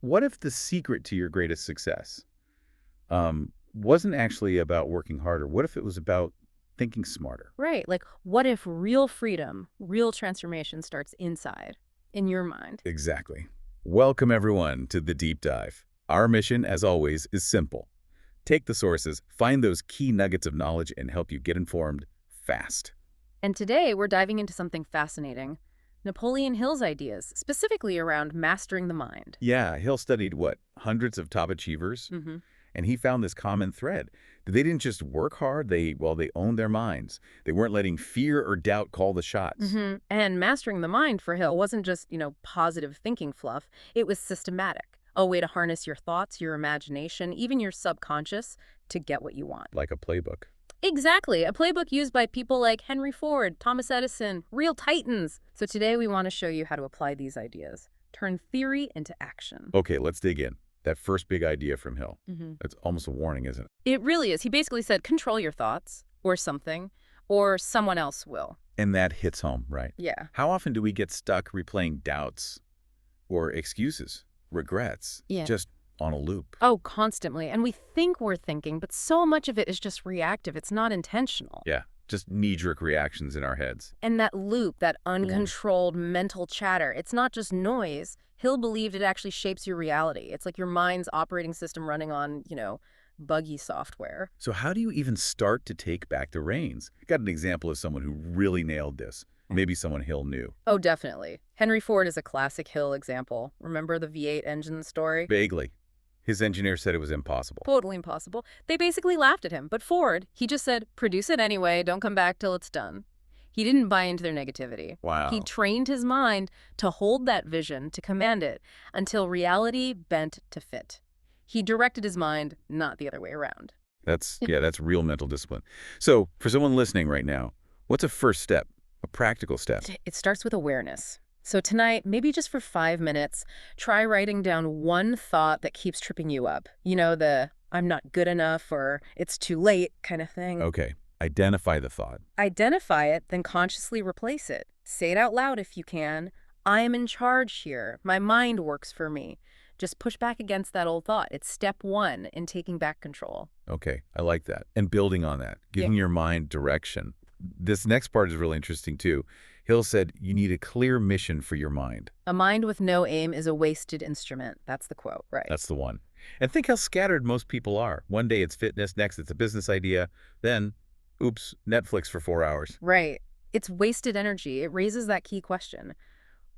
what if the secret to your greatest success wasn't actually about working harder? What if it was about thinking smarter? Right. Like, what if real freedom, real transformation starts inside, in your mind? Exactly. Welcome, everyone, to the Deep Dive. Our mission, as always, is simple. Take the sources, find those key nuggets of knowledge, and help you get informed fast. And today we're diving into something fascinating. Napoleon Hill's ideas, specifically around mastering the mind. Yeah, Hill studied, what, hundreds of top achievers? Mm-hmm. And he found this common thread. They didn't just work hard, they owned their minds. They weren't letting fear or doubt call the shots. Mm-hmm. And mastering the mind for Hill wasn't just, positive thinking fluff. It was systematic. A way to harness your thoughts, your imagination, even your subconscious to get what you want. Like a playbook. Exactly. A playbook used by people like Henry Ford, Thomas Edison, real titans. So today we want to show you how to apply these ideas. Turn theory into action. Okay, let's dig in. That first big idea from Hill. Mm-hmm. That's almost a warning, isn't it? It really is. He basically said, control your thoughts, or something, or someone else will. And that hits home, right? Yeah. How often do we get stuck replaying doubts or excuses, regrets, Yeah. just on a loop? Oh, constantly. And we think we're thinking, but so much of it is just reactive. It's not intentional. Yeah, just knee-jerk reactions in our heads. And that loop, that uncontrolled mental chatter, it's not just noise. Hill believed it actually shapes your reality. It's like your mind's operating system running on, buggy software. So how do you even start to take back the reins? Got an example of someone who really nailed this. Maybe someone Hill knew. Oh, definitely. Henry Ford is a classic Hill example. Remember the V8 engine story? Vaguely. His engineer said it was impossible. Totally impossible. They basically laughed at him. But Ford, he just said, produce it anyway, don't come back till it's done. He didn't buy into their negativity. Wow. He trained his mind to hold that vision, to command it, until reality bent to fit. He directed his mind, not the other way around. That's real mental discipline. So for someone listening right now, what's a first step, a practical step? It starts with awareness. So tonight, maybe just for 5 minutes, try writing down one thought that keeps tripping you up. The I'm not good enough or it's too late kind of thing. Okay, identify the thought. Identify it, then consciously replace it. Say it out loud if you can. I am in charge here. My mind works for me. Just push back against that old thought. It's step one in taking back control. Okay, I like that. And building on that, giving your mind direction. This next part is really interesting too. Hill said you need a clear mission for your mind. A mind with no aim is a wasted instrument. That's the quote, right? That's the one. And think how scattered most people are. One day it's fitness, next it's a business idea, then, oops, Netflix for 4 hours. Right. It's wasted energy. It raises that key question.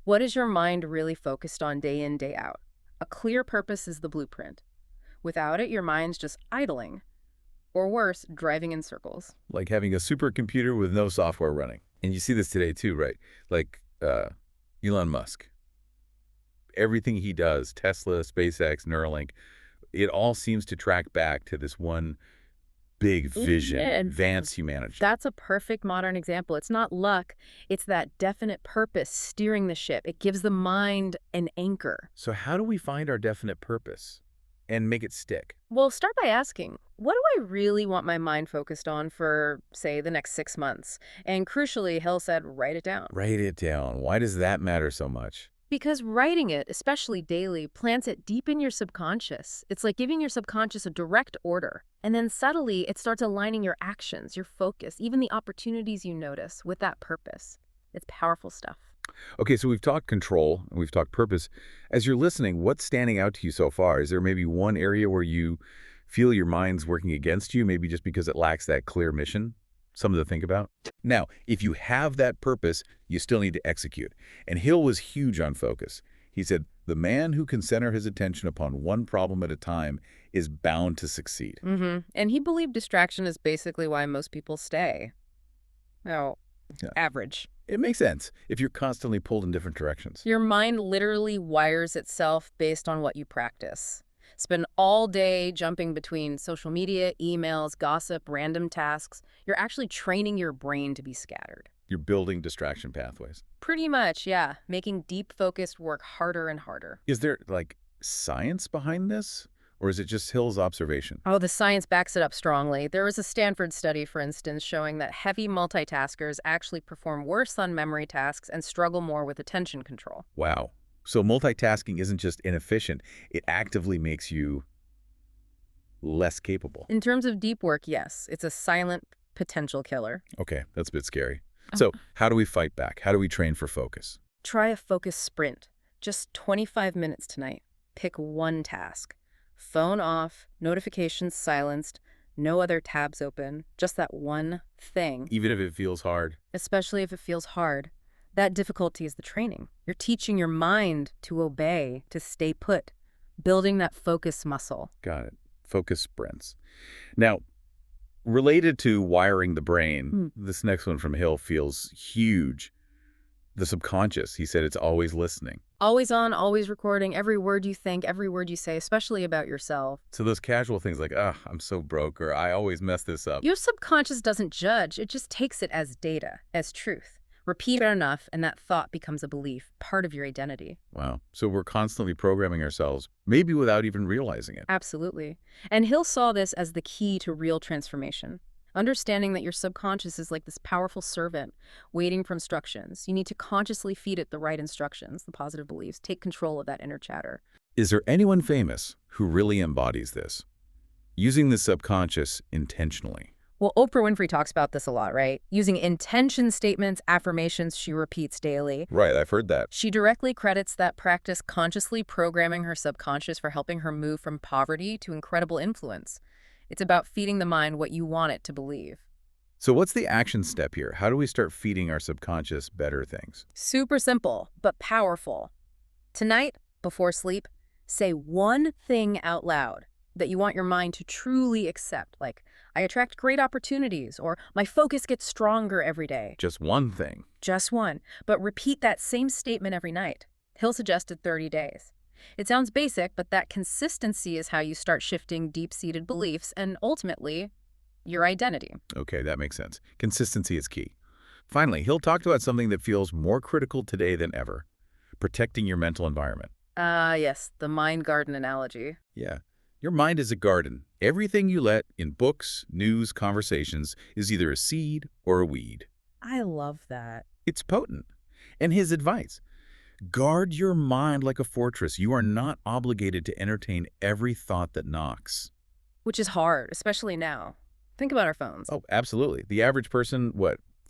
What is your mind really focused on day in, day out? A clear purpose is the blueprint. Without it, your mind's just idling. Or worse, driving in circles. Like having a supercomputer with no software running. And you see this today too, right? Like Elon Musk. Everything he does, Tesla, SpaceX, Neuralink, it all seems to track back to this one big vision, advance humanity. That's a perfect modern example. It's not luck. It's that definite purpose steering the ship. It gives the mind an anchor. So how do we find our definite purpose and make it stick? Well, start by asking, what do I really want my mind focused on for, say, the next 6 months? And crucially, Hill said, write it down. Write it down. Why does that matter so much? Because writing it, especially daily, plants it deep in your subconscious. It's like giving your subconscious a direct order. And then subtly, it starts aligning your actions, your focus, even the opportunities you notice with that purpose. It's powerful stuff. Okay, so we've talked control and we've talked purpose. As you're listening, what's standing out to you so far? Is there maybe one area where you feel your mind's working against you, maybe just because it lacks that clear mission? Something to think about. Now, if you have that purpose, you still need to execute. And Hill was huge on focus. He said, the man who can center his attention upon one problem at a time is bound to succeed. And he believed distraction is basically why most people stay. Average. It makes sense if you're constantly pulled in different directions. Your mind literally wires itself based on what you practice. Spend all day jumping between social media, emails, gossip, random tasks. You're actually training your brain to be scattered. You're building distraction pathways. Pretty much, yeah. Making deep focused work harder and harder. Is there, science behind this? Or is it just Hill's observation? Oh, the science backs it up strongly. There was a Stanford study, for instance, showing that heavy multitaskers actually perform worse on memory tasks and struggle more with attention control. Wow. So multitasking isn't just inefficient, it actively makes you less capable. In terms of deep work, yes, it's a silent potential killer. Okay, that's a bit scary. Oh. So how do we fight back? How do we train for focus? Try a focus sprint. Just 25 minutes tonight. Pick one task. Phone off, notifications silenced, no other tabs open, just that one thing. Even if it feels hard. Especially if it feels hard. That difficulty is the training. You're teaching your mind to obey, to stay put, building that focus muscle. Got it. Focus sprints. Now, related to wiring the brain, this next one from Hill feels huge. The subconscious, he said it's always listening. Always on, always recording, every word you think, every word you say, especially about yourself. So those casual things like, I'm so broke, or I always mess this up. Your subconscious doesn't judge, it just takes it as data, as truth. Repeat it enough, and that thought becomes a belief, part of your identity. Wow. So we're constantly programming ourselves, maybe without even realizing it. Absolutely. And Hill saw this as the key to real transformation. Understanding that your subconscious is like this powerful servant waiting for instructions. You need to consciously feed it the right instructions, the positive beliefs. Take control of that inner chatter. Is there anyone famous who really embodies this? Using the subconscious intentionally. Well, Oprah Winfrey talks about this a lot, right? Using intention statements, affirmations she repeats daily. Right, I've heard that. She directly credits that practice consciously programming her subconscious for helping her move from poverty to incredible influence. It's about feeding the mind what you want it to believe. So what's the action step here? How do we start feeding our subconscious better things? Super simple, but powerful. Tonight, before sleep, say one thing out loud that you want your mind to truly accept, like, I attract great opportunities, or my focus gets stronger every day. Just one thing. Just one, but repeat that same statement every night. Hill suggested 30 days. It sounds basic, but that consistency is how you start shifting deep-seated beliefs and, ultimately, your identity. Okay, that makes sense. Consistency is key. Finally, Hill talked about something that feels more critical today than ever, protecting your mental environment. Yes, the mind garden analogy. Yeah. Your mind is a garden. Everything you let in books, news, conversations is either a seed or a weed. I love that. It's potent. And his advice, guard your mind like a fortress. You are not obligated to entertain every thought that knocks. Which is hard, especially now. Think about our phones. Oh, absolutely. The average person,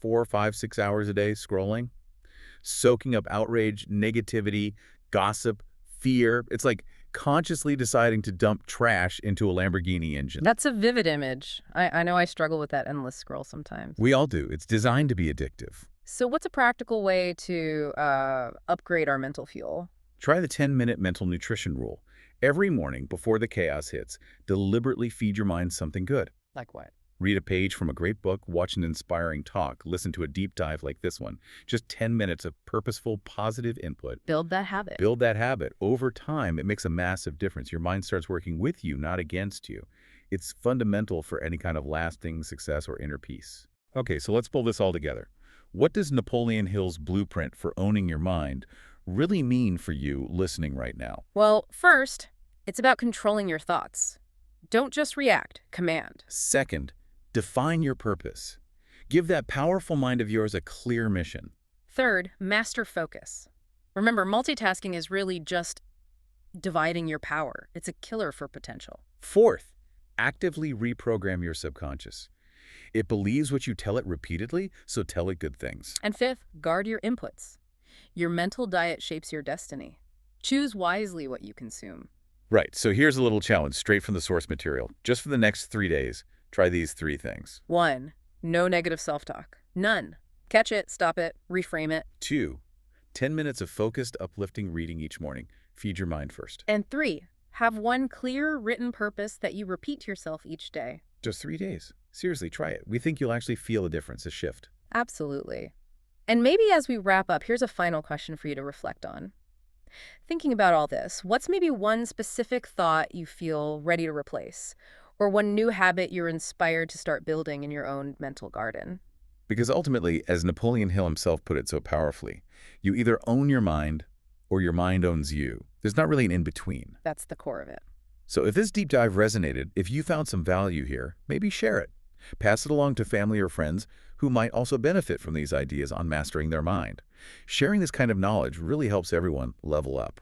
4, 5, 6 hours a day scrolling? Soaking up outrage, negativity, gossip, fear. It's like consciously deciding to dump trash into a Lamborghini engine. That's a vivid image. I know I struggle with that endless scroll sometimes. We all do. It's designed to be addictive. So what's a practical way to upgrade our mental fuel? Try the 10-minute mental nutrition rule. Every morning before the chaos hits, deliberately feed your mind something good. Like what? Read a page from a great book, watch an inspiring talk, listen to a deep dive like this one. Just 10 minutes of purposeful, positive input. Build that habit. Build that habit. Over time, it makes a massive difference. Your mind starts working with you, not against you. It's fundamental for any kind of lasting success or inner peace. Okay, so let's pull this all together. What does Napoleon Hill's blueprint for owning your mind really mean for you listening right now? Well, first, it's about controlling your thoughts. Don't just react, command. Second, define your purpose. Give that powerful mind of yours a clear mission. Third, master focus. Remember, multitasking is really just dividing your power. It's a killer for potential. Fourth, actively reprogram your subconscious. It believes what you tell it repeatedly, so tell it good things. And fifth, guard your inputs. Your mental diet shapes your destiny. Choose wisely what you consume. Right, so here's a little challenge straight from the source material. Just for the next 3 days, try these 3 things. 1. No negative self-talk. None. Catch it, stop it, reframe it. 2. 10 minutes of focused, uplifting reading each morning. Feed your mind first. And 3. Have one clear, written purpose that you repeat to yourself each day. Just 3 days. Seriously, try it. We think you'll actually feel a difference, a shift. Absolutely. And maybe as we wrap up, here's a final question for you to reflect on. Thinking about all this, what's maybe one specific thought you feel ready to replace? Or one new habit you're inspired to start building in your own mental garden? Because ultimately, as Napoleon Hill himself put it so powerfully, you either own your mind or your mind owns you. There's not really an in-between. That's the core of it. So if this deep dive resonated, if you found some value here, maybe share it. Pass it along to family or friends who might also benefit from these ideas on mastering their mind. Sharing this kind of knowledge really helps everyone level up.